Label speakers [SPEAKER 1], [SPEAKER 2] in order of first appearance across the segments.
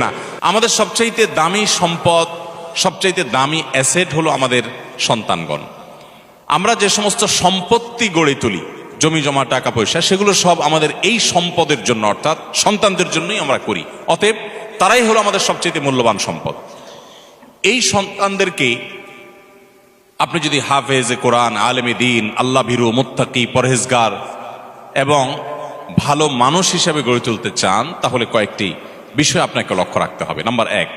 [SPEAKER 1] না, আমাদের সবচাইতে দামি সম্পদ, সবচাইতে দামি অ্যাসেট হলো আমাদের সন্তানগণ। আমরা যে সমস্ত সম্পত্তি গড়ে তুলি, জমি জমা টাকা পয়সা, সেগুলো সব আমাদের এই সম্পদের জন্য, অর্থাৎ সন্তানদের জন্যই আমরা করি। অতএব তারাই হলো আমাদের সবচাইতে মূল্যবান সম্পদ। এই সন্তানদেরকে আপনি যদি হাফেজ কোরআন, আলেমে দিন, আল্লাহ ভীরু, মুত্তাকি, পরহেজগার এবং ভালো মানুষ হিসেবে গড়ে তুলতে চান, তাহলে কয়েকটি বিষয় আপনাকে লক্ষ্য রাখতে হবে। নাম্বার 1,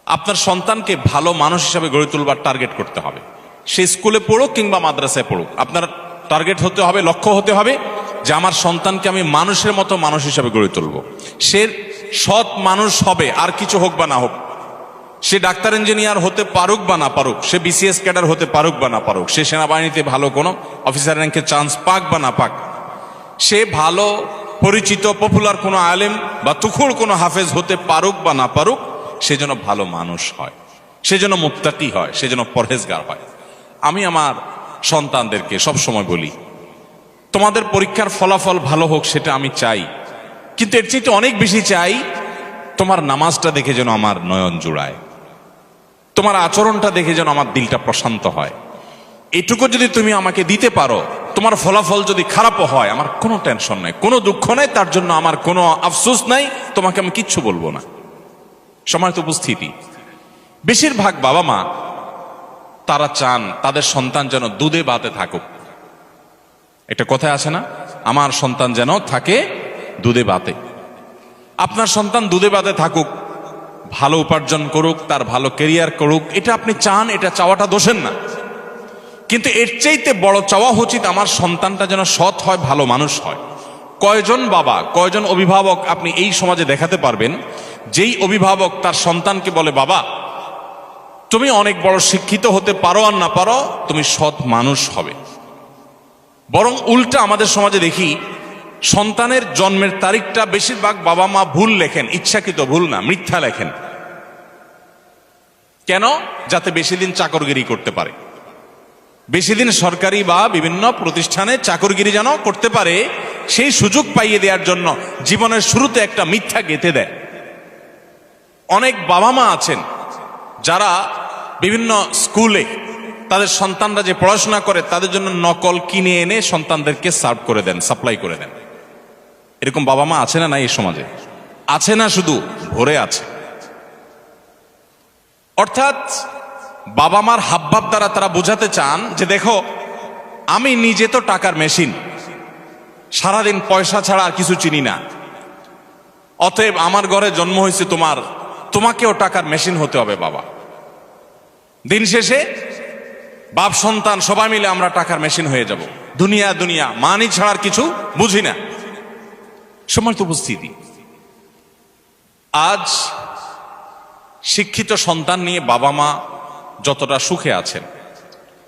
[SPEAKER 1] আপনার সন্তানকে ভালো মানুষ হিসেবে গড়ে তুলবার টার্গেট করতে হবে। সে স্কুলে পড়ুক কিংবা মাদ্রাসায় পড়ুক, আপনার টার্গেট হতে হবে, লক্ষ্য হতে হবে যে আমার সন্তানকে আমি মানুষের মতো মানুষ হিসেবে গড়ে তুলব। সে সৎ মানুষ হবে, আর কিছু হোক বা না হোক। সে ডাক্তার ইঞ্জিনিয়ার হতে পারুক বা না পারুক, সে বিসিএস ক্যাডার হতে পারুক বা না পারুক, সে সেনাবাহিনীতে ভালো কোনো অফিসার র্যাঙ্কে চান্স পাক বা না পাক, সে ভালো পরিচিত পপুলার কোনো আলেম বা তুখুর কোনো হাফেজ হতে পারুক বা না পারুক, সে যেন ভালো মানুষ হয়, সে যেন মুত্তাকি হয়, সে যেন পরহেজগার হয়। আমি আমার সন্তানদেরকে সবসময় বলি, তোমাদের পরীক্ষার ফলাফল ভালো হোক সেটা আমি চাই, কিন্তু এর চেয়ে অনেক বেশি চাই তোমার নামাজটা দেখে যেন আমার নয়ন জুড়ায়, তোমার আচরণটা দেখে যেন আমার দিলটা প্রশান্ত হয়। এটুকু যদি তুমি আমাকে দিতে পারো, তোমার ফলাফল যদি খারাপও হয়, আমার কোনো টেনশন নাই, কোনো দুঃখ নাই, তার জন্য আমার কোনো আফসোস নাই, তোমাকে আমি কিচ্ছু বলবো না। সম্মানিত উপস্থিতি, বেশিরভাগ বাবা মা তারা চান তাদের সন্তান যেন দুধে ভাতে থাকুক। একটা কথা আছে না, আমার সন্তান যেন থাকে দুধে ভাতে। আপনার সন্তান দুধে ভাতে থাকুক, ভালো উপার্জন করুক, তার ভালো ক্যারিয়ার করুক, এটা আপনি চান, এটা চাওয়াটা দোষের না। কিন্তু এর চাইতে বড় চাওয়া উচিত আমার সন্তানটা যেন সৎ হয়, ভালো মানুষ হয়। কয়জন বাবা, কয়জন অভিভাবক আপনি এই সমাজে দেখাতে পারবেন যেই অভিভাবক তার সন্তানকে বলে, বাবা তুমি অনেক বড় শিক্ষিত হতে পারো আর না পারো, তুমি সৎ মানুষ হবে। বরং উল্টা আমাদের সমাজে দেখি, সন্তানের জন্মের তারিখটা বেশিরভাগ বাবা মা ভুল লেখেন, ইচ্ছাকৃত ভুল না, মিথ্যা লেখেন। কেন? যাতে বেশি দিন চাকরগিরি করতে পারে, বেশি দিন সরকারি বা বিভিন্ন প্রতিষ্ঠানে চাকরগিরি যেন করতে পারে, সেই সুযোগ পাইয়ে দেওয়ার জন্য জীবনের শুরুতে একটা মিথ্যা গেঁথে দেয়। অনেক বাবা মা আছেন যারা বিভিন্ন স্কুলে তাদের সন্তানরা যে পড়াশোনা করে তাদের জন্য নকল কিনে এনে সন্তানদেরকে সার্ভ করে দেন, সাপ্লাই করে দেন। এরকম বাবা মা আছে না? নাই এই সমাজে আছে না, শুধু ভরে আছে। অর্থাৎ বাবা মার হাবভাব দ্বারা তারা বোঝাতে চান যে দেখো, আমি নিজে তো টাকার মেশিন, সারাদিন পয়সা ছাড়া আর কিছু চিনি না, অতএব আমার ঘরে জন্ম হয়েছে তোমাকেও টাকার মেশিন হতে হবে বাবা। দিন শেষে বাপ সন্তান সবাই মিলে আমরা টাকার মেশিন হয়ে যাব, দুনিয়া দুনিয়া মানি ছাড়ার কিছু বুঝি না। সম্মানিত উপস্থিতি, আজ শিক্ষিত সন্তান নিয়ে বাবা মা যতটা সুখে আছেন,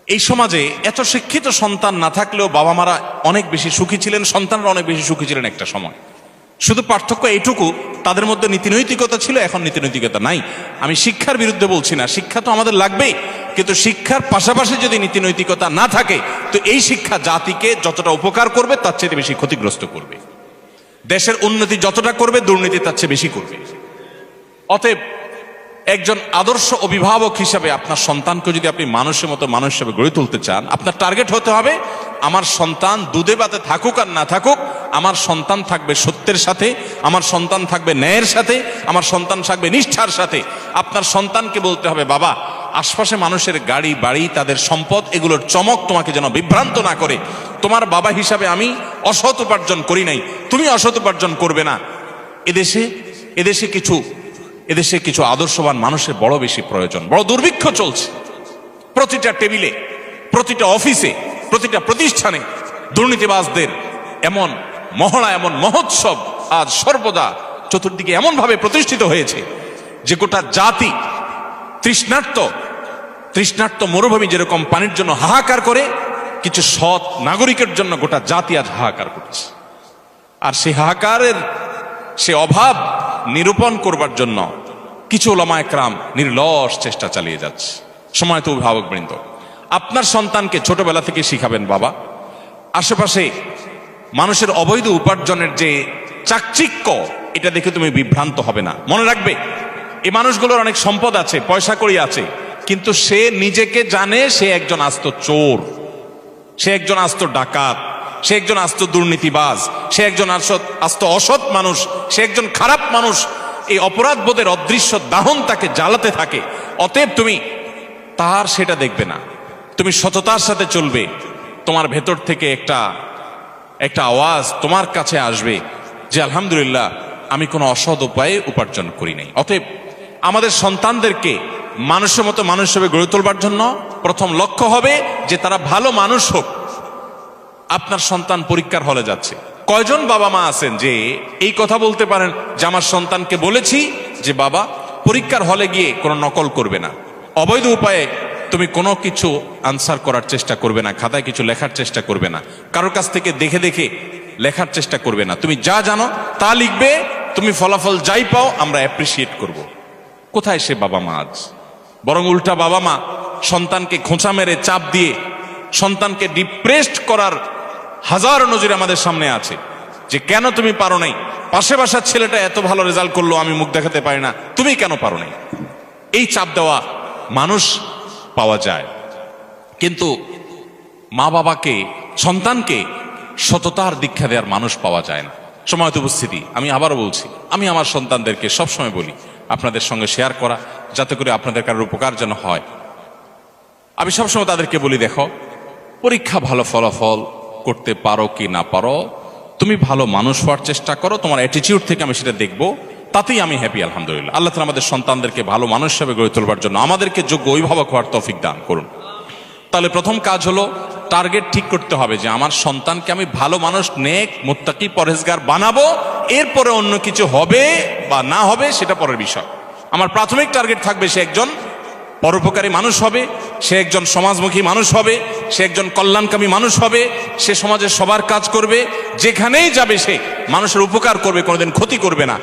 [SPEAKER 1] এই সমাজে এত শিক্ষিত সন্তান না থাকলেও বাবা মারা অনেক বেশি সুখী ছিলেন, সন্তানরা অনেক বেশি সুখী ছিলেন একটা সময়। শুধু পার্থক্য এইটুকু, তাদের মধ্যে নীতিনৈতিকতা ছিল, এখন নীতিনৈতিকতা নাই। আমি শিক্ষার বিরুদ্ধে বলছি না, শিক্ষা তো আমাদের লাগবেই, কিন্তু শিক্ষার পাশাপাশি যদি নীতিনৈতিকতা না থাকে, তো এই শিক্ষা জাতিকে যতটা উপকার করবে তার চেয়ে বেশি ক্ষতিগ্রস্ত করবে। দেশের উন্নতি যতটা করবে, দুর্নীতি তার চেয়ে বেশি করবে। অতএব একজন আদর্শ অভিভাবক হিসাবে আপনার সন্তানকে যদি আপনি মানুষের মতো মানুষ হিসেবে গড়ে তুলতে চান, আপনার টার্গেট হতে হবে আমার সন্তান দুধে ভাতে থাকুক আর না থাকুক, আমার সন্তান থাকবে সত্যের সাথে, আমার সন্তান থাকবে ন্যায়ের সাথে, আমার সন্তান থাকবে নিষ্ঠার সাথে। আপনার সন্তানকে বলতে হবে, বাবা আশপাশে মানুষের গাড়ি বাড়ি, তাদের সম্পদ, এগুলোর চমক তোমাকে যেন বিভ্রান্ত না করে। তোমার বাবা হিসাবে আমি অসৎ উপার্জন করি নাই, তুমি অসৎ উপার্জন করবে না। এদেশে কিছু আদর্শবান মানুষের বড় বেশি প্রয়োজন। বড় দুর্ভিক্ষ চলছে, প্রতিটা টেবিলে, প্রতিটা অফিসে, প্রতিটা প্রতিষ্ঠানে দুর্নীতিবাজদের এমন মহড়া, এমন মহোৎসব আজ সর্বদা চতুর্দিকে এমন ভাবে প্রতিষ্ঠিত হয়েছে যে গোটা জাতি তৃষ্ণার্ত মরুভূমি যেরকম পানির জন্য হাহাকার করে, কিছু সৎ নাগরিকের জন্য গোটা জাতি আজ হাহাকার করছে। আর সেই হাহাকারের সে অভাব নিরূপণ করবার জন্য কিছু ওলামায়ে কেরাম নির্লস চেষ্টা চালিয়ে যাচ্ছে। সম্মানিত অভিভাবকবৃন্দ, আপনার সন্তানকে ছোটবেলা থেকে শিখাবেন, বাবা আশেপাশে মানুষের অবৈধ উপার্জনের যে চাকচিক্য, এটা দেখে তুমি বিভ্রান্ত হবে না। মনে রাখবে, এই মানুষগুলোর অনেক সম্পদ আছে, পয়সা কড়ি আছে, কিন্তু সে নিজেকে জানে সে একজন আস্ত চোর, সে একজন আস্ত ডাকাত, সে একজন আস্ত দুর্নীতিবাজ, সে একজন আস্ত অসৎ মানুষ, সে একজন খারাপ মানুষ। এই অপরাধ বোধের অদৃশ্য দাহন তাকে জ্বালাতে থাকে। অতএব তুমি তার সেটা দেখবে না, তুমি সততার সাথে চলবে। তোমার ভেতর থেকে একটা আওয়াজ তোমার কাছে আসবে যে আলহামদুলিল্লাহ, আমি কোনো অসৎ উপায়ে উপার্জন করি নাই। অতএব আমাদের সন্তানদেরকে মানুষের মতো মানুষ হিসেবে গড়ে তোলবার জন্য প্রথম লক্ষ্য হবে যে তারা ভালো মানুষ হোক। আপনার সন্তান পরীক্ষার হলে যাচ্ছে, কয়জন বাবা মা আছেন যে এই কথা বলতে পারেন যে আমার সন্তানকে বলেছি যে বাবা, পরীক্ষার হলে গিয়ে কোনো নকল করবে না, অবৈধ উপায়ে তুমি কোনো কিছু আনসার করার চেষ্টা করবে না, খাতায় কিছু লেখার চেষ্টা করবে না, কারোর কাছ থেকে দেখে দেখে লেখার চেষ্টা করবে না, তুমি যা জানো তা লিখবে, তুমি ফলাফল যাই পাও আমরা অ্যাপ্রিসিয়েট করব। কোথায় সে বাবা মা আজ? বরং উল্টা বাবা মা সন্তানকে খোঁচা মেরে চাপ দিয়ে সন্তানকে ডিপ্রেসড করার হাজার নজির আমাদের সামনে আছে যে কেন তুমি পারো নাই, পাশে বাসার ছেলেটা এত ভালো রেজাল্ট করলো, আমি মুখ দেখাতে পারি না, তুমি কেন পারো নাই। এই চাপ দেওয়া মানুষ পাওয়া যায়, কিন্তু মা বাবাকে, সন্তানকে সততার দীক্ষা দেওয়ার মানুষ পাওয়া যায় না। সময়ত উপস্থিতি, আমি আবারও বলছি, আমি আমার সন্তানদেরকে সবসময় বলি আপনাদের সঙ্গে শেয়ার করা, যাতে করে আপনাদের কারোর উপকার যেন হয়। আমি সবসময় তাদেরকে বলি, দেখো, পরীক্ষা ভালো ফলাফল করতে পারো কি না পারো, তুমি ভালো মানুষ হওয়ার চেষ্টা করো, তোমার অ্যাটিটিউড থেকে আমি সেটা দেখবো, তাতেই আমি হ্যাপি। আলহামদুলিল্লাহ, আল্লাহ তাআলা আমাদের সন্তানদেরকে ভালো মানুষ হিসেবে গড়ে তোলবার জন্য আমাদেরকে যোগ্য অভিভাবক হওয়ার তৌফিক দান করুন। তাহলে প্রথম কাজ হলো টার্গেট ঠিক করতে হবে যে আমার সন্তানকে আমি ভালো মানুষ, নেক, মুত্তাকি, পরহেজগার বানাবো। এরপরে অন্য কিছু হবে বা না হবে সেটা পরের বিষয়। আমার প্রাথমিক টার্গেট থাকবে সে একজন পরোপকারী মানুষ হবে, সে একজন সমাজমুখী মানুষ হবে, সে একজন কল্যাণকামী মানুষ হবে, সে সমাজের সবার কাজ করবে, যেখানেই যাবে সে মানুষের উপকার করবে, কোনোদিন ক্ষতি করবে না,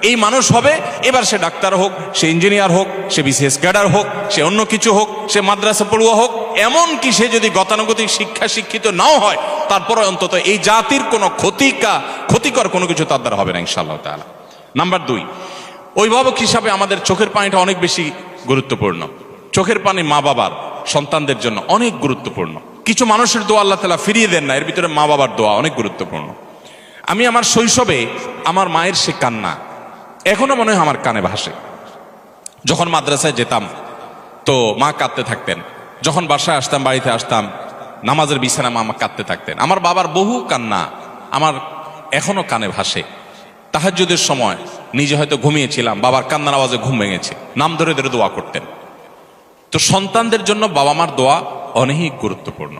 [SPEAKER 1] এই মানুষ হবে। এবার সে ডাক্তার হোক, সে ইঞ্জিনিয়ার হোক, সে বিসিএস ক্যাডার হোক, সে অন্য কিছু হোক, সে মাদ্রাসা পড়ুয়া হোক, এমন কি সে যদি গতানুগতিক শিক্ষিত নাও হয়, তারপরে অন্তত এই জাতির কোনো ক্ষতিকর কোনো কিছু তার দ্বারা হবে না ইনশাআল্লাহ তাআলা। নাম্বার 2, অভিভাবক হিসাবে আমাদের চোখের পানিটা অনেক বেশি গুরুত্বপূর্ণ। চোখের পানি মা বাবার সন্তানদের জন্য অনেক গুরুত্বপূর্ণ। কিছু মানুষের দোয়া আল্লাহ তাআলা ফিরিয়ে দেন না, এর ভিতরে মা বাবার দোয়া অনেক গুরুত্বপূর্ণ। আমি আমার শৈশবে আমার মায়ের সে কান্না এখনো মনে হয় আমার কানে ভাসে। যখন মাদ্রাসায় যেতাম তো মা কাঁদতে থাকতেন, যখন বাসায় আসতাম, বাড়িতে আসতাম, নামাজের বিছানা মা কাঁদতে থাকতেন। আমার বাবার বহু কান্না আমার এখনো কানে ভাসে। তাহাজ্জুদের সময় নিজে হয়তো ঘুমিয়েছিলাম, বাবার কান্নার আওয়াজে ঘুম ভেঙেছে, নাম ধরে ধরে দোয়া করতেন। তো সন্তানদের জন্য বাবা মার দোয়া অনেক গুরুত্বপূর্ণ।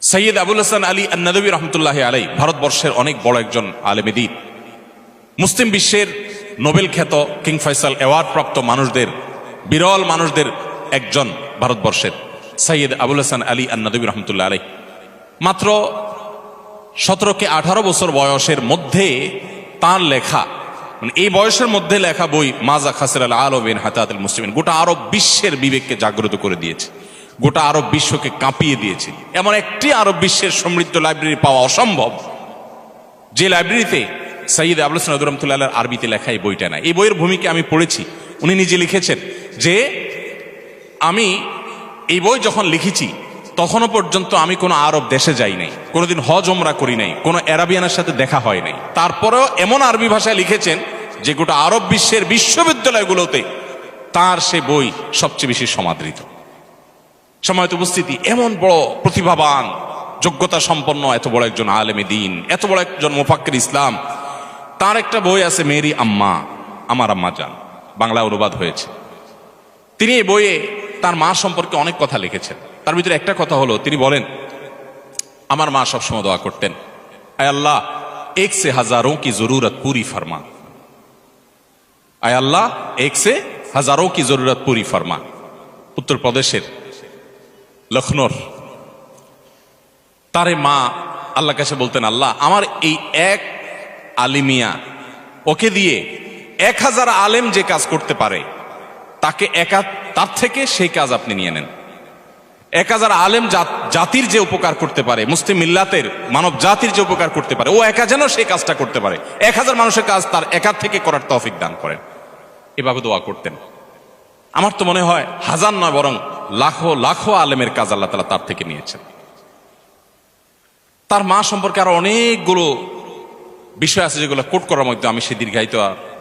[SPEAKER 1] সৈয়দ আবুল হাসান আলী আন-নাদবী রহমতুল্লাহ আলাইহি ভারতবর্ষের অনেক বড় একজন আলেম দ্বীন, মুসলিম বিশ্বের নোবেল খ্যাত কিং ফয়সাল অ্যাওয়ার্ড প্রাপ্ত মানুষদের, বিরল মানুষদের একজন ভারতবর্ষের সৈয়দ আবুল হাসান আলী আন-নাদবী রহমতুল্লাহ আলাইহি মাত্র 17 থেকে 18 বছর বয়সের মধ্যে তার লেখা, মানে এই বয়সের মধ্যে লেখা বই মাজা খাসির আল আলমিন হাতাতুল মুসলিমিন গোটা আরব বিশ্বের বিবেককে জাগ্রত করে দিয়েছে, গোটা আরব বিশ্বকে কাঁপিয়ে দিয়েছে। এমন একটি আরব বিশ্বের সমৃদ্ধ লাইব্রেরি পাওয়া অসম্ভব যে লাইব্রেরিতে সৈয়দ আবুল হাসান রহমতুল্লাহ আলাইহির আরবিতে লেখা এই বইটা নাই। এই বইয়ের ভূমিকা আমি পড়েছি। উনি নিজে লিখেছেন যে আমি এই বই যখন লিখেছি তখনও পর্যন্ত আমি কোনো আরব দেশে যাই নাই, কোনোদিন হজ ওমরা করি নাই, কোনো আরাবিয়ানের সাথে দেখা হয় নাই। তারপরেও এমন আরবি ভাষায় লিখেছেন যে গোটা আরব বিশ্বের বিশ্ববিদ্যালয়গুলোতে তার সে বই সবচেয়ে বেশি সমাদৃত। সময়ত উপস্থিতি, এমন বড় প্রতিভাবান, যোগ্যতা সম্পন্ন এত বড় একজন আলেমে দ্বীন, এত বড় একজন মুফাক্কির ইসলাম, তার একটা বই আছে মেরি আম্মা, আমার আম্মা জান, বাংলা অনুবাদ হয়েছে। তিনি এই বইয়ে তার মা সম্পর্কে অনেক কথা লিখেছেন। তার ভিতরে একটা কথা হলো, তিনি বলেন আমার মা সবসময় দোয়া করতেন, আয় আল্লাহ এক সে হাজারোं की जरूरत पूरी फरमा, আয় আল্লাহ এক সে হাজারোं की जरूरत पूरी फरमा। উত্তরপ্রদেশের লখনৌর তারে মা আল্লাহ কাছে বলতেন, আল্লাহ আমার এই এক আলিমিয়া, ওকে দিয়ে 1000 আলেম যে কাজ করতে পারে তাকে তার থেকে সেই কাজ আপনি নিয়ে নেন। 1000 আলেম জাতির যে উপকার করতে পারে, মুসলিম মিল্লাতের মানব জাতির যে উপকার করতে পারে, ও একা যেন সেই কাজটা করতে পারে। 1000 মানুষের কাজ তার একা থেকে করার তৌফিক দান করেন। এভাবে দোয়া করতেন। আমার তো মনে হয় হাজার নয় বরং লাখো লাখো আলেমের কাজ আল্লাহ তাআলা তার থেকে নিয়েছেন। তার মা সম্পর্কে আরো অনেকগুলো বিষয় আছে যেগুলো কোট করার মধ্যে আমি সেই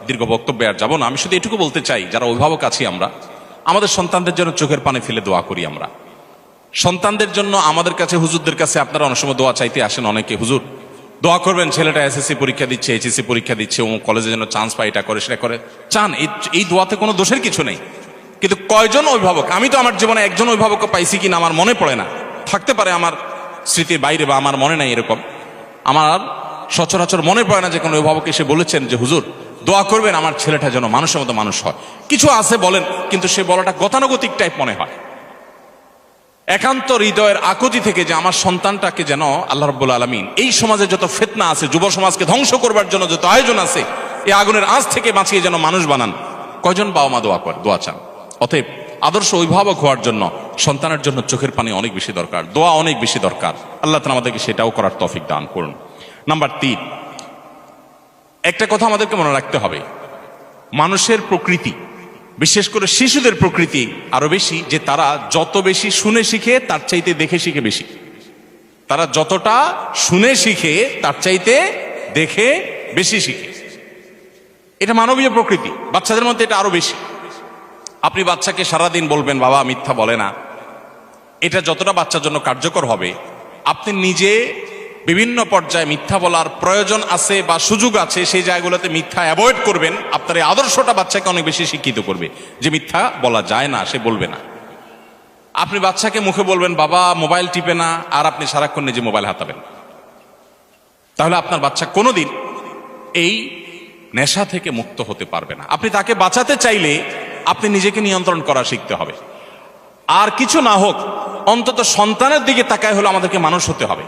[SPEAKER 1] দীর্ঘ বক্তব্যে আর যাবো না। আমি শুধু এটুকু বলতে চাই, যারা অভিভাবক আছি আমরা, আমাদের সন্তানদের জন্য চোখের পানি ফেলে দোয়া করি। আমরা সন্তানদের জন্য আমাদের কাছে, হুজুরদের কাছে আপনারা অনেক সময় দোয়া চাইতে আসেন। অনেকে, হুজুর দোয়া করবেন, ছেলেটা এসএসসি পরীক্ষা দিচ্ছে, এইচএসসি পরীক্ষা দিচ্ছে, ও কলেজের জন্য চান্স পায়, এটা করে সেটা করে, চান। এই দোয়াতে কোনো দোষের কিছু নেই। কিন্তু কয়জন অভিভাবক, আমি তো আমার জীবনে একজন অভিভাবকও পাইছি কিনা আমার মনে পড়ে না, থাকতে পারে আমার স্মৃতির বাইরে বা আমার মনে নাই, এরকম আমার সচরাচর মনে পড়ে না যে কোনো অভিভাবক এসে বলেছেন যে হুজুর দোয়া করবেন আমার ছেলেটা যেন মানুষের মতো মানুষ হয়। কিছু আছে বলেন, কিন্তু সে বলাটা গতানুগতিক টাইপ মনে হয়। একান্ত হৃদয়ের আকুতি থেকে যে আমার সন্তানটাকে যেন আল্লাহ রাব্বুল আলামিন, এই সমাজে যত ফিতনা আছে, যুব সমাজকে ধ্বংস করবার জন্য যত আয়োজন আছে, এই আগুনের আঁচ থেকে বাঁচিয়ে যেন মানুষ বানান, কয়জন বাবা মা দোয়া চান? অতএব আদর্শ অভিভাবক হওয়ার জন্য সন্তানের জন্য চোখের পানি অনেক বেশি দরকার, দোয়া অনেক বেশি দরকার। আল্লাহ তাআলা আমাদেরকে সেটাও করার তৌফিক দান করুন। নাম্বার 3, একটা কথা আমাদেরকে মনে রাখতে হবে, মানুষের প্রকৃতি, বিশেষ করে শিশুদের প্রকৃতি আরো বেশি যে তারা যত বেশি শুনে শিখে তার চাইতে দেখে শিখে বেশি। তারা যতটা শুনে শিখে তার চাইতে দেখে বেশি শিখে। এটা মানবীয় প্রকৃতি, বাচ্চাদের মধ্যে এটা আরো বেশি। আপনি বাচ্চাকে সারাদিন বলবেন বাবা মিথ্যা বলে না, এটা যতটা বাচ্চার জন্য কার্যকর হবে, আপনি নিজে বিভিন্ন পর্যায়ে মিথ্যা বলার প্রয়োজন আছে বা সুযোগ আছে সেই জায়গাগুলোতে মিথ্যা অ্যাভয়েড করবেন। আপনার এই আদর্শটা বাচ্চাকে অনেক বেশি শিক্ষিত করবে যে মিথ্যা বলা যায় না, সে বলবে না। আপনি বাচ্চাকে মুখে বলবেন বাবা মোবাইল টিপে না, আর আপনি সারাক্ষণ নিজে মোবাইল হাতাবেন, তাহলে আপনার বাচ্চা কোনোদিন এই নেশা থেকে মুক্ত হতে পারবে না। আপনি তাকে বাঁচাতে চাইলে আপনি নিজেকে নিয়ন্ত্রণ করা শিখতে হবে। আর কিছু না হোক, অন্তত সন্তানের দিকে তাকায় হলো আমাদেরকে মানুষ হতে হবে।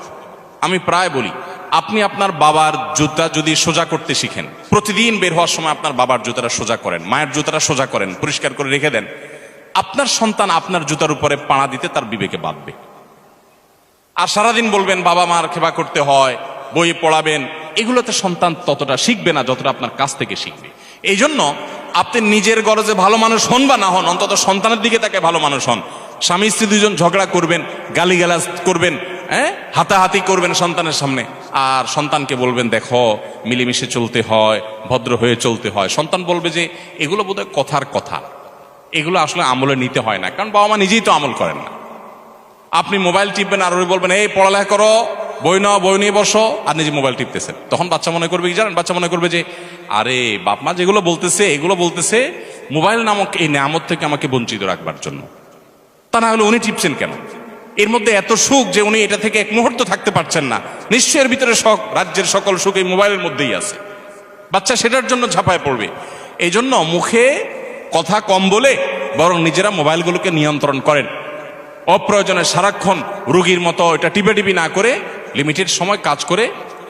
[SPEAKER 1] আমি প্রায় বলি, আপনি আপনার বাবার জুতা যদি সোজা করতে শিখেন, প্রতিদিন বের হওয়ার সময় আপনার বাবার জুতাটা সোজা করেন, মায়ের জুতাটা সোজা করেন, পরিষ্কার করে রেখে দেন, আপনার সন্তান আপনার জুতার উপরে পাড়া দিতে তার বিবেকে বাঁধবে। আর সারাদিন বলবেন বাবা মার সেবা করতে হয়, বই পড়াবেন, এগুলোতে সন্তান ততটা শিখবে না যতটা আপনার কাছ থেকে শিখবে। এই জন্য আপনি নিজের গরজে ভালো মানুষ হন বা না হন, অন্তত সন্তানের দিকে তাকে ভালো মানুষ হন। স্বামী স্ত্রী দুজন ঝগড়া করবেন, গালিগালাজ করবেন, হাতাহাতি করবেন সন্তানের সামনে, আর সন্তানকে বলবেন দেখো মিলেমিশে চলতে হয়, ভদ্র হয়ে চলতে হয়। সন্তান বলবে যে এগুলো বোধহয় কথার কথা, এগুলো আসলে আমলে নিতে হয় না, কারণ বাবা মা নিজেই তো আমল করেন না। আপনি মোবাইল টিপবেন আর ওই বলবেন এই পড়ালেখা করো, বই নাও, বই নিয়ে বসো, আর নিজে মোবাইল টিপতেছেন। তখন বাচ্চা মনে করবে কি জানেন? বাচ্চা মনে করবে যে আরে বাপ মা যেগুলো বলতেছে এগুলো বলতেছে মোবাইল নামক এই নিয়ামত থেকে আমাকে বঞ্চিত রাখবার জন্য। তা না হলে উনি টিপছেন কেন? এর মধ্যে এত সুখ যে উনি এটা থেকে এক মুহূর্ত থাকতে পারছেন না। নিশ্চয়ের ভিতরে রাজ্যের সকল সুখ এই মোবাইলের মধ্যেই আছে। বাচ্চা সেটার জন্য ঝাঁপায় পড়বে। এই জন্য মুখে কথা কম বলে বরং নিজেরা মোবাইলগুলোকে নিয়ন্ত্রণ করেন। অপ্রয়োজনে সারাক্ষণ রুগীর মতো এটা টিপি না করে লিমিটেড সময় কাজ করে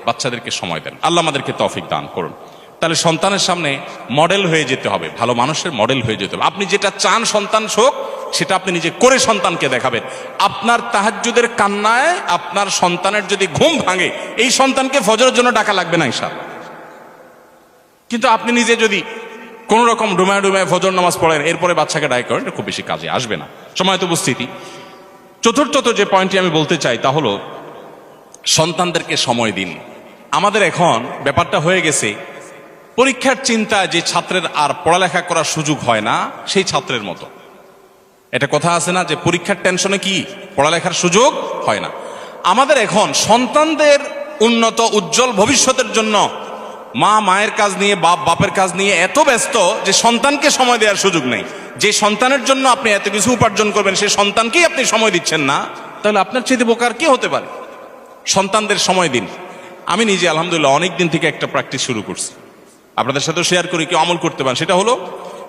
[SPEAKER 1] বাচ্চাদেরকে সময় দেন। আল্লাহ আমাদেরকে তৌফিক দান করুন। তাহলে সন্তানের সামনে মডেল হয়ে যেতে হবে, ভালো মানুষের মডেল হয়ে যেতে হবে। আপনি যেটা চান সন্তান হোক সেটা আপনি নিজে করে সন্তানকে দেখাবেন। আপনার তাহাজ্জুদের কান্নায় আপনার সন্তানের যদি ঘুম ভাঙে, এই সন্তানকে ফজরের জন্য ডাকা লাগবে না ইনশাআল্লাহ। কিন্তু আপনি নিজে যদি কোন রকম ডুমায় ফজর নামাজ পড়েন, এরপরে বাচ্চাকে ডাক করেন, এটা খুব বেশি কাজে আসবে না। সময়ত উপস্থিতি। চতুর্থত যে পয়েন্টটি আমি বলতে চাই তা হলো সন্তানদেরকে সময় দিন। আমাদের এখন ব্যাপারটা হয়ে গেছে পরীক্ষার চিন্তা, যে ছাত্রের আর পড়ালেখা করার সুযোগ হয় না সেই ছাত্রের মতো। এটা কথা আছে না যে পরীক্ষার টেনশনে কি পড়ালেখার সুযোগ হয় না। আমাদের এখন সন্তানদের উন্নত উজ্জ্বল ভবিষ্যতের জন্য মা মায়ের কাজ নিয়ে, বাপ বাপের কাজ নিয়ে এত ব্যস্ত যে সন্তানকে সময় দেওয়ার সুযোগ নেই। যে সন্তানের জন্য আপনি এত কিছু উপার্জন করবেন সেই সন্তানকেই আপনি সময় দিচ্ছেন না, তাহলে আপনার চেয়ে বোকার কে হতে পারে? সন্তানদের সময় দিন। আমি নিজে আলহামদুলিল্লাহ অনেক দিন থেকে একটা প্র্যাকটিস শুরু করছি, আপনাদের সাথেও শেয়ার করি, কেউ আমল করতে পারেন। সেটা হলো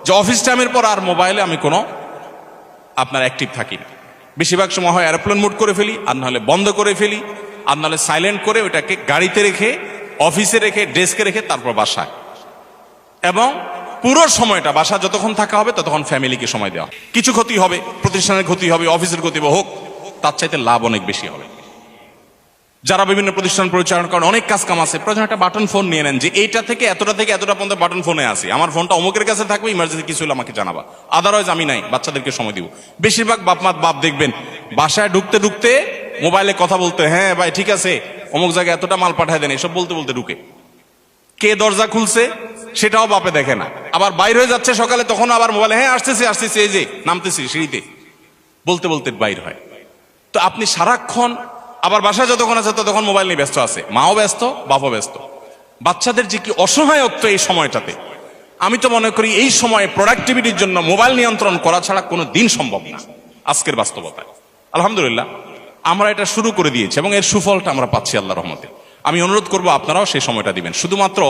[SPEAKER 1] যে অফিস টাইমের পর আর মোবাইলে আমি কোনো আপনার অ্যাক্টিভ থাকি না। বেশিরভাগ সময় হয় এরোপ্লেন মোড করে ফেলি, আর নাহলে বন্ধ করে ফেলি, আর নাহলে সাইলেন্ট করে ওইটাকে গাড়িতে রেখে, অফিসে রেখে, ডেস্কে রেখে তারপর বাসায়। এবং পুরো সময়টা বাসা যতক্ষণ থাকা হবে ততক্ষণ ফ্যামিলিকে সময় দেওয়া। কিছু ক্ষতি হবে, প্রতিষ্ঠানের ক্ষতি হবে, অফিসের ক্ষতি হোক, তার চাইতে লাভ অনেক বেশি হবে। যারা বিভিন্ন প্রতিষ্ঠান পরিচালনা করেন, অনেক কাজ কাম আছে, প্রয়োজন একটা বাটন ফোন নিয়ে নেন, যে এইটা থেকে এতটা পর্যন্ত বাটন ফোনে আসি, আমার ফোনটা অমুকের কাছে থাকবে, ইমার্জেন্সি কিছু হলে আমাকে জানাবা, আদারওয়াইজ আমি নাই, বাচ্চাদেরকে সময় দিব। বেশিরভাগ বাপ দেখবেন বাসায় ঢুকতে ঢুকতে মোবাইলে কথা বলতে, হ্যাঁ ভাই ঠিক আছে অমুক জায়গায় এতটা মাল পাঠায় দেন, এসব বলতে বলতে ঢুকে। কে দরজা খুলছে সেটাও বাপে দেখে না, আবার বাইর হয়ে যাচ্ছে সকালে, তখন আবার মোবাইলে, হ্যাঁ আসতেছি এই যে নামতেছি সিঁড়িতে, বলতে বলতে বাইর হয়। তো আপনি সারাক্ষণ আবার বাসায় যতক্ষণ আছে ততক্ষণ মোবাইল নিয়ে ব্যস্ত আছে, মাও ব্যস্ত, বাপও ব্যস্ত। বাচ্চাদের যে কি অসহায়ত্ব এই সময়টাতে, আমি তো মনে করি এই সময়ে প্রোডাক্টিভিটির জন্য মোবাইল নিয়ন্ত্রণ করা ছাড়া কোনো দিন সম্ভব না আজকের বাস্তবতায়। আলহামদুলিল্লাহ আমরা এটা শুরু করে দিয়েছি এবং এর সুফলটা আমরা পাচ্ছি আল্লাহর রহমতে। আমি অনুরোধ করবো আপনারাও সেই সময়টা দিবেন। শুধুমাত্র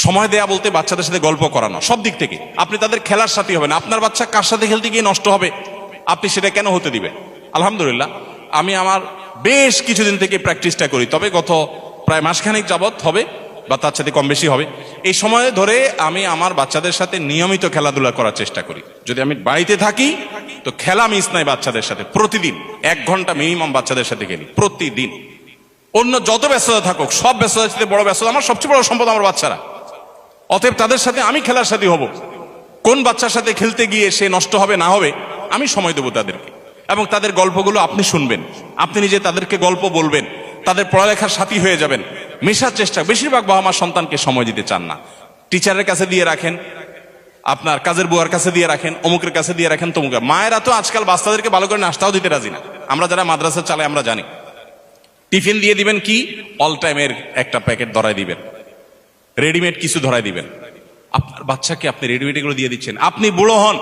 [SPEAKER 1] সময় দেয়া বলতে বাচ্চাদের সাথে গল্প করানো, সব দিক থেকে আপনি তাদের খেলার সাথী হবেন। আপনার বাচ্চা কার সাথে খেলতে গিয়ে নষ্ট হবে, আপনি সেটা কেন হতে দিবেন? আলহামদুলিল্লাহ আমি আমার বেশ কিছুদিন থেকে প্র্যাকটিসটা করি, তবে গত প্রায় মাসখানেক যাবৎ হবে বা তার সাথে কম বেশি হবে, এই সময় ধরে আমি আমার বাচ্চাদের সাথে নিয়মিত খেলাধুলা করার চেষ্টা করি। যদি আমি বাড়িতে থাকি তো খেলা মিস নাই বাচ্চাদের সাথে, প্রতিদিন 1 ঘন্টা মিনিমাম বাচ্চাদের সাথে খেলি প্রতিদিন। অন্য যত ব্যস্ততা থাকুক, সব ব্যস্ততার সাথে বড় ব্যস্ততা, আমার সবচেয়ে বড় সম্পদ আমার বাচ্চারা, অতএব তাদের সাথে আমি খেলার সাথী হব। কোন বাচ্চার সাথে খেলতে গিয়ে সে নষ্ট হবে না হবে, আমি সময় দেবো তাদেরকে, এবং তাদের গল্পগুলো আপনি শুনবেন, আপনি নিজে তাদেরকে গল্প বলবেন, তাদের পড়ালেখার সাথী হয়ে যাবেন, মেশার চেষ্টা। বেশিরভাগ বাবা মা সন্তানকে সময় দিতে চান না, টিচারের কাছে দিয়ে রাখেন, আপনার কাজের বুয়ার কাছে দিয়ে রাখেন, অমুকের কাছে দিয়ে রাখেন, তমুকের। মায়েরা তো আজকাল বাচ্চাদেরকে ভালো করে নাস্তাও দিতে রাজি না। আমরা যারা মাদ্রাসা চালাই আমরা জানি, টিফিন দিয়ে দিবেন কি অল টাইমের একটা প্যাকেট ধরাই দিবেন, রেডিমেড কিছু ধরাই দিবেন। আপনার বাচ্চাকে আপনি রেডিমেড এগুলো দিয়ে দিচ্ছেন, আপনি বুড়ো হন,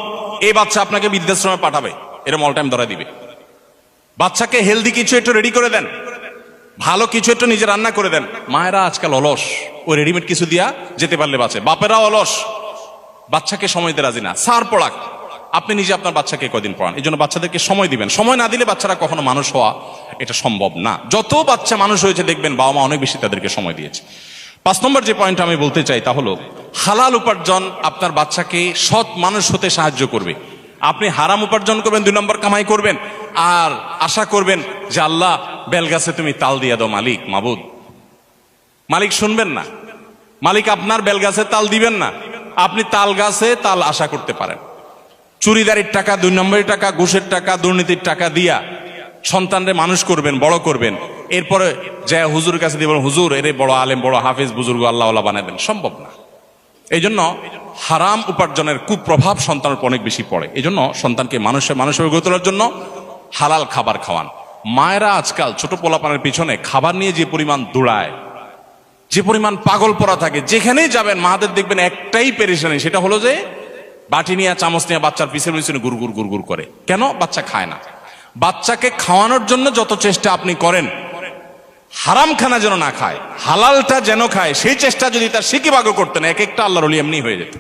[SPEAKER 1] এই বাচ্চা আপনাকে বৃদ্ধাশ্রমে পাঠাবে, এরকম অল টাইম ধরাই দিবে। বাচ্চাকে হেলদি কিছু একটু রেডি করে দেন, ভালো কিছু একটু নিজে রান্না করে দেন। মায়েরা আজকাল অলস, ওই রেডিমেড কিছু দিয়া যেতে পারলে বাঁচে। বাপেরা অলস, বাচ্চাকে সময় দিতে রাজি না। সার পড়াক, আপনি নিজে আপনার বাচ্চাকে কদিন পড়ান। এই জন্য বাচ্চাদেরকে সময় দিবেন, সময় না দিলে বাচ্চারা কখনো মানুষ হওয়া এটা সম্ভব না। যত বাচ্চা মানুষ হয়েছে দেখবেন বাবা মা অনেক বেশি তাদেরকে সময় দিয়েছে। 5 নম্বর যে পয়েন্ট আমি বলতে চাই তা হলো হালাল উপার্জন আপনার বাচ্চাকে সৎ মানুষ হতে সাহায্য করবে। আপনি হারাম উপার্জন করবেন, 2 নম্বর কামাই করবেন, আর আশা করবেন যে আল্লাহ বেলগাছে তুমি তাল দিয়া দাও মালিক, মাবুদ। মালিক শুনবেন না, মালিক আপনার বেলগাছে তাল দিবেন না। আপনি তাল গাছে তাল আশা করতে পারেন। চুরিদারির টাকা, 2 নম্বরের টাকা, ঘুষের টাকা, দুর্নীতির টাকা দিয়া সন্তানরে মানুষ করবেন, বড় করবেন, এরপরে যে হুজুরের কাছে দিয়ে বলেন হুজুর এরে বড় আলেম, বড় হাফেজ, বুজুর্গ আল্লাহওয়ালা বানায় দেন, সম্ভব না। এই জন্য হারাম উপার্জনের কুপ্রভাব সন্তানের উপর অনেক বেশি পড়ে। এই জন্য সন্তানকে মানুষের গড়ে তোলার জন্য হালাল খাবার খাওয়ান। মায়েরা আজকাল ছোট পোলাপানের পিছনে খাবার নিয়ে যে পরিমাণ দৌড়ায়, যে পরিমাণ পাগল পড়া থাকে, যেখানেই যাবেন মাদের দেখবেন একটাই পেরেশানি, সেটা হলো যে বাটি নিয়ে চামচ নিয়ে বাচ্চার পিছনে পিছনে গুড়গুড় গুড়গুড় করে। কেন? বাচ্চা খায় না। বাচ্চাকে খাওয়ানোর জন্য যত চেষ্টা আপনি করেন, হারাম খানা যেন না খায়, হালালটা যেন খায়, সেই চেষ্টা যদি তার সিকিভাগও করতেন, এক একটা আল্লাহর ওলি এমনি হয়ে যেত।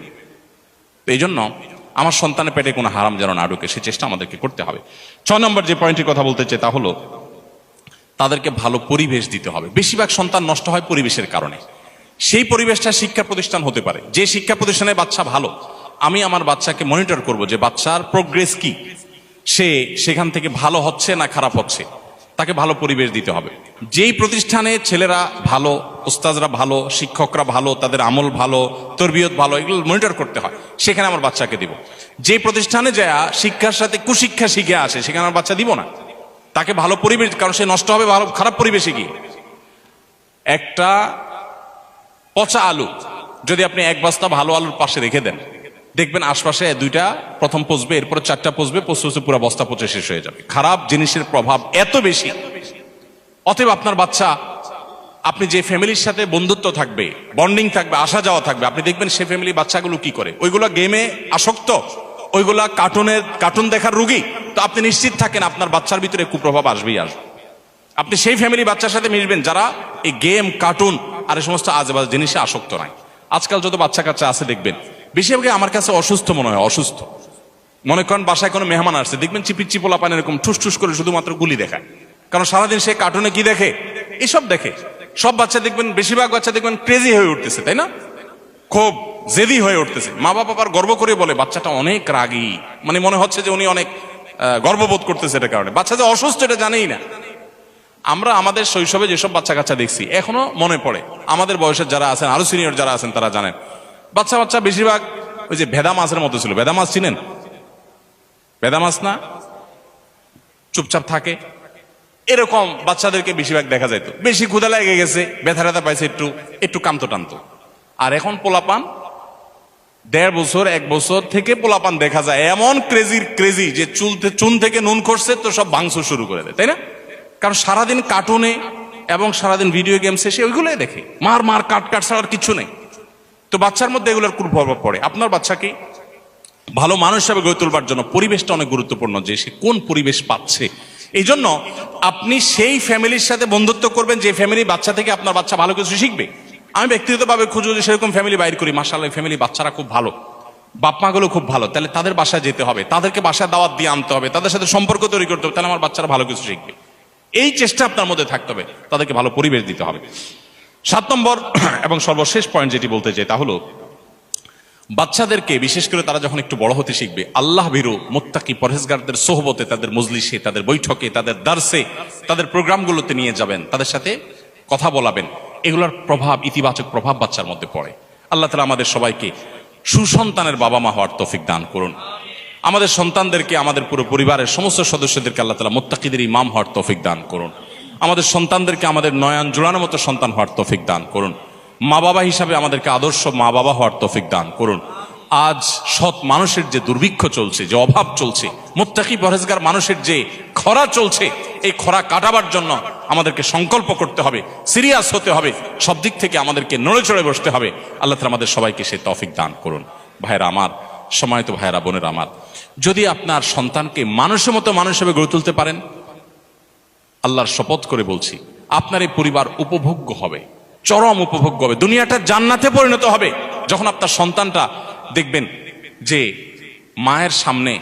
[SPEAKER 1] এই জন্য আমার সন্তানের পেটে কোনো হারাম যেন না ঢুকে, সেই চেষ্টা আমাদেরকে করতে হবে। 6 নম্বর যে পয়েন্টের কথা বলতে চাই তা হলো তাদেরকে ভালো পরিবেশ দিতে হবে। বেশিরভাগ সন্তান নষ্ট হয় পরিবেশের কারণে। সেই পরিবেশটা শিক্ষা প্রতিষ্ঠান হতে পারে। যে শিক্ষা প্রতিষ্ঠানে বাচ্চা ভালো, আমি আমার বাচ্চাকে মনিটর করব যে বাচ্চার প্রোগ্রেস কি, সে সেখান থেকে ভালো হচ্ছে না খারাপ হচ্ছে, তাকে ভালো পরিবেশ দিতে হবে। যেই প্রতিষ্ঠানে ছেলেরা ভালো, উস্তাদরা ভালো, শিক্ষকরা ভালো, তাদের আমল ভালো, তরবিয়ত ভালো, এগুলো মনিটর করতে হয়, সেখানে আমার বাচ্চাকে দিব। যে প্রতিষ্ঠানে যায় শিক্ষার সাথে কুশিক্ষা শিখে আসে, সেখানে আমার বাচ্চা দিব না। তাকে ভালো পরিবেশ, কারণ সে নষ্ট হবে ভালো খারাপ পরিবেশে গিয়ে। একটা পচা আলু যদি আপনি 1 বস্তা ভালো আলুর পাশে রেখে দেন, দেখবেন আশপাশে 2টা প্রথম পচবে, এরপরে 4টা পচবে, পচতে পুরো বস্তা পচে শেষ হয়ে যাবে। খারাপ জিনিসের প্রভাব এত বেশি। অতএব আপনার বাচ্চা, আপনি যে ফ্যামিলির সাথে বন্ধুত্ব থাকবে, বন্ডিং থাকবে, আসা যাওয়া থাকবে, আপনি দেখবেন সে ফ্যামিলি বাচ্চাগুলো কি করে। ওইগুলো গেমে আসক্ত, ওইগুলা কার্টুন দেখার রুগী। তো আপনি নিশ্চিত থাকেন আপনার বাচ্চার ভিতরে কুপ্রভাব আসবেই আসবে। আপনি সেই ফ্যামিলি বাচ্চার সাথে মিশবেন যারা এই গেম, কার্টুন আর এই সমস্ত আজেবাজে জিনিসে আসক্ত নাই। আজকাল যত বাচ্চা কাচ্চা আছে দেখবেন বেশিরভাগই আমার কাছে অসুস্থ মনে হয়। অসুস্থ মনে করেন বাসায় কোনো মেহমান আসছে, দেখবেন চিপির চিপোলা পান এরকম ঠুস করে শুধুমাত্র গুলি দেখায়। কারণ সারাদিন সে কার্টুনে কি দেখে, এসব দেখে। সব বাচ্চা দেখবেন, বেশিরভাগ বাচ্চা দেখবেন ক্রেজি হয়ে উঠতেছে, তাই না? খুব জেদি হয়ে উঠতেছে। মা বাবা আবার গর্ব করে বলে বাচ্চাটা অনেক রাগী, মানে মনে হচ্ছে যে উনি অনেক গর্ববোধ করতেছে এটার কারণে। বাচ্চা যে অসুস্থ এটা জানেই না। আমরা আমাদের শৈশবে যেসব বাচ্চা কাচ্চা দেখছি এখনো মনে পড়ে, আমাদের বয়সের যারা আছেন, আরো সিনিয়র যারা আছেন তারা জানেন, বাচ্চা বেশিরভাগ ওই যে ভেদা মাছের মতো ছিল। ভেদা মাছ চিনেন? ভেদা মাছ না, চুপচাপ থাকে, এরকম বাচ্চাদেরকে বেশিরভাগ দেখা যেত। বেশি ক্ষুধা লেগে গেছে, ব্যথা পাইছে, একটু কামতো টানতো। আর এখন পোলাপান 1.5 বছর 1 বছর থেকে পোলাপান দেখা যায় এমন ক্রেজি যে চুন থেকে নুন খসছে তো সব ভাঙচুর শুরু করে দেয়, তাই না? কারণ সারাদিন কার্টুনে এবং সারাদিন ভিডিও গেমসে সে ওইগুলোই দেখে, মার কাট ছাড়া আর কিছু নেই। তো বাচ্চার মধ্যে এগুলোর খুব প্রভাব পড়ে। আপনার বাচ্চাকে ভালো মানুষ হিসেবে গড়ে তোলবার জন্য পরিবেশটা অনেক গুরুত্বপূর্ণ, যে সে কোন পরিবেশ পাচ্ছে। এই জন্য আপনি সেই ফ্যামিলির সাথে বন্ধুত্ব করবেন যে ফ্যামিলি বাচ্চা থেকে আপনার বাচ্চা ভালো কিছু শিখবে। আমি ব্যক্তিগতভাবে খুঁজে যে সেরকম ফ্যামিলি বাইর করি, মাশাআল্লাহ ফ্যামিলি বাচ্চারা খুব ভালো, বাপ মাগুলো খুব ভালো, তাহলে তাদের বাসায় যেতে হবে, তাদেরকে বাসায় দাওয়াত দিয়ে আনতে হবে, তাদের সাথে সম্পর্ক তৈরি করতে হবে, তাহলে আমার বাচ্চারা ভালো কিছু শিখবে। এই চেষ্টা আপনার মধ্যে থাকতে হবে, তাদেরকে ভালো পরিবেশ দিতে হবে। 7 নম্বর এবং সর্বশেষ পয়েন্ট যেটি বলতে চাই তা হলো, বাচ্চাদেরকে বিশেষ করে তারা যখন একটু বড় হতে শিখবে, আল্লাহ ভীরু মুত্তাকি পরহেজগারদের সোহবতে, তাদের মজলিসে, তাদের বৈঠকে, তাদের দার্সে, তাদের প্রোগ্রামগুলোতে নিয়ে যাবেন, তাদের সাথে কথা বলাবেন। এগুলোর প্রভাব, ইতিবাচক প্রভাব বাচ্চার মধ্যে পড়ে। আল্লাহ তাআলা আমাদের সবাইকে সুসন্তানের বাবা মা হওয়ার তৌফিক দান করুন। আমাদের সন্তানদেরকে, আমাদের পুরো পরিবারের সমস্ত সদস্যদেরকে আল্লাহ তাআলা মুত্তাকিদের ইমাম হওয়ার তৌফিক দান করুন। আমাদের সন্তানদেরকে আমাদের নয়ন জোড়ানোর মতো সন্তান হওয়ার তৌফিক দান করুন। মা বাবা হিসাবে আমাদেরকে আদর্শ মা বাবা হওয়ার তৌফিক দান করুন। আজ সৎ মানুষের যে দুর্ভিক্ষ চলছে, যে অভাব চলছে, মুত্তাকি পরহেজগার মানুষের যে খরা চলছে, এই খরা কাটাবার জন্য আমাদেরকে সংকল্প করতে হবে, সিরিয়াস হতে হবে, সব দিক থেকে আমাদেরকে নড়ে চড়ে বসতে হবে। আল্লাহ তাআলা আমাদের সবাইকে সেই তৌফিক দান করুন। ভাইরা আমার, সম্মানিত ভাইরা বোনেরা আমার, যদি আপনার সন্তানকে মানুষের মতো মানুষ হিসেবে গড়ে তুলতে পারেন, আল্লাহর শপথ করে বলছি, আপনার এই পরিবার উপভোগ্য হবে, চরম উপভোগ্য হবে, দুনিয়াটা জান্নাতে পরিণত হবে। যখন আপনার সন্তানটা দেখবেন যে মায়ের সামনে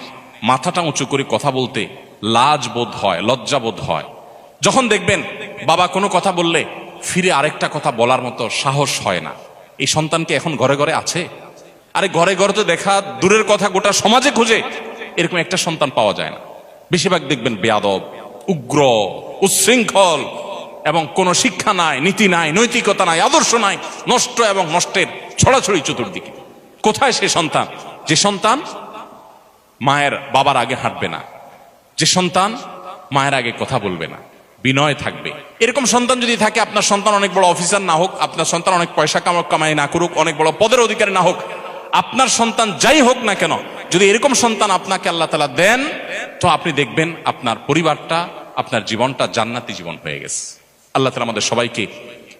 [SPEAKER 1] মাথাটা উঁচু করে কথা বলতে লাজ বোধ হয়, লজ্জা বোধ হয়, যখন দেখবেন বাবা কোনো কথা বললে ফিরে আরেকটা কথা বলার মতো সাহস হয় না, এই সন্তানকে এখন ঘরে ঘরে আছে? আরে ঘরে ঘরে তো দেখা দূরের কথা, গোটা সমাজে খুঁজে এরকম একটা সন্তান পাওয়া যায় না। বেশিরভাগ দেখবেন বেয়াদব, উগ্র, উচ্ছৃঙ্খল, এবং কোনো শিক্ষা নাই, নীতি নাই, নৈতিকতা নাই, আদর্শ নাই, নষ্ট এবং নষ্টের ছড়াছড়ি চতুর্দিকে। কোথায় সে সন্তান? যে সন্তান মায়ের বাবার আগে হাঁটবে না, যে সন্তান মায়ের আগে কথা বলবে না, বিনয় থাকবে। এরকম সন্তান যদি থাকে, আপনার সন্তান অনেক বড় অফিসার না হোক, আপনার সন্তান অনেক পয়সা কামাই না করুক, অনেক বড় পদের অধিকারী না হোক, আপনার সন্তান যাই হোক না কেন, যদি এরকম সন্তান আপনাকে আল্লাহ তাআলা দেন, তো আপনি দেখবেন আপনার পরিবারটা, আপনার জীবনটা জান্নাতি জীবন হয়ে গেছে। আল্লাহ তাআলা আমাদের সবাইকে,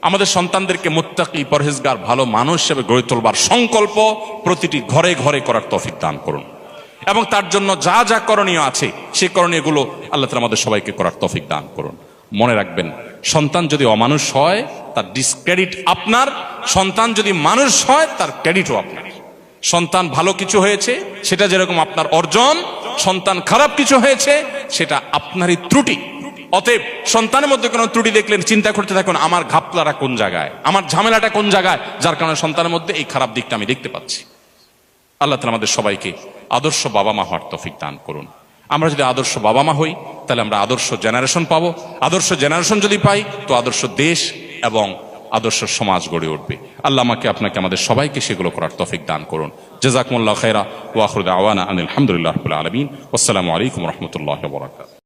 [SPEAKER 1] আমাদের সন্তানদেরকে মুত্তাকি পরহেজগার ভালো মানুষ হিসেবে গড়ে তোলবার সংকল্প প্রতিটি ঘরে ঘরে করার তৌফিক দান করুন, এবং তার জন্য যা যা করণীয় আছে সেই করণীয়গুলো আল্লাহ তাআলা আমাদের সবাইকে করার তৌফিক দান করুন। মনে রাখবেন, সন্তান যদি অমানুষ হয় তার ডিসক্রেডিট আপনার, সন্তান যদি মানুষ হয় তার ক্রেডিটও আপনার। সন্তান ভালো কিছু হয়েছে সেটা যেরকম আপনার অর্জন, সন্তান খারাপ কিছু হয়েছে সেটা আপনারই ত্রুটি। অতএব সন্তানের মধ্যে কোনো ত্রুটি দেখলেন চিন্তা করতে থাকুন, আমার ঘাপলাটা কোন জায়গায়, আমার ঝামেলাটা কোন জায়গায়, যার কারণে সন্তানের মধ্যে এই খারাপ দিকটা আমি দেখতে পাচ্ছি। আল্লাহ তাআলা আমাদের সবাইকে আদর্শ বাবা মা হওয়ার তৌফিক দান করুন। আমরা যদি আদর্শ বাবা মা হই তাহলে আমরা আদর্শ জেনারেশন পাবো, আদর্শ জেনারেশন যদি পাই তো আদর্শ দেশ এবং আদর্শ সমাজ গড়ে উঠবে। আল্লাহ আমাকে, আপনাকে, আমাদের সবাইকে সেগুলো করার তৌফিক দান করুন। জাযাকুমুল্লাহু খায়রা ওয়া আখিরু দাওয়ানা আনিল হামদুলিল্লাহি রাব্বিল আলামিন। আসসালামু আলাইকুম ওয়া রাহমাতুল্লাহি ওয়া বারাকাতুহু।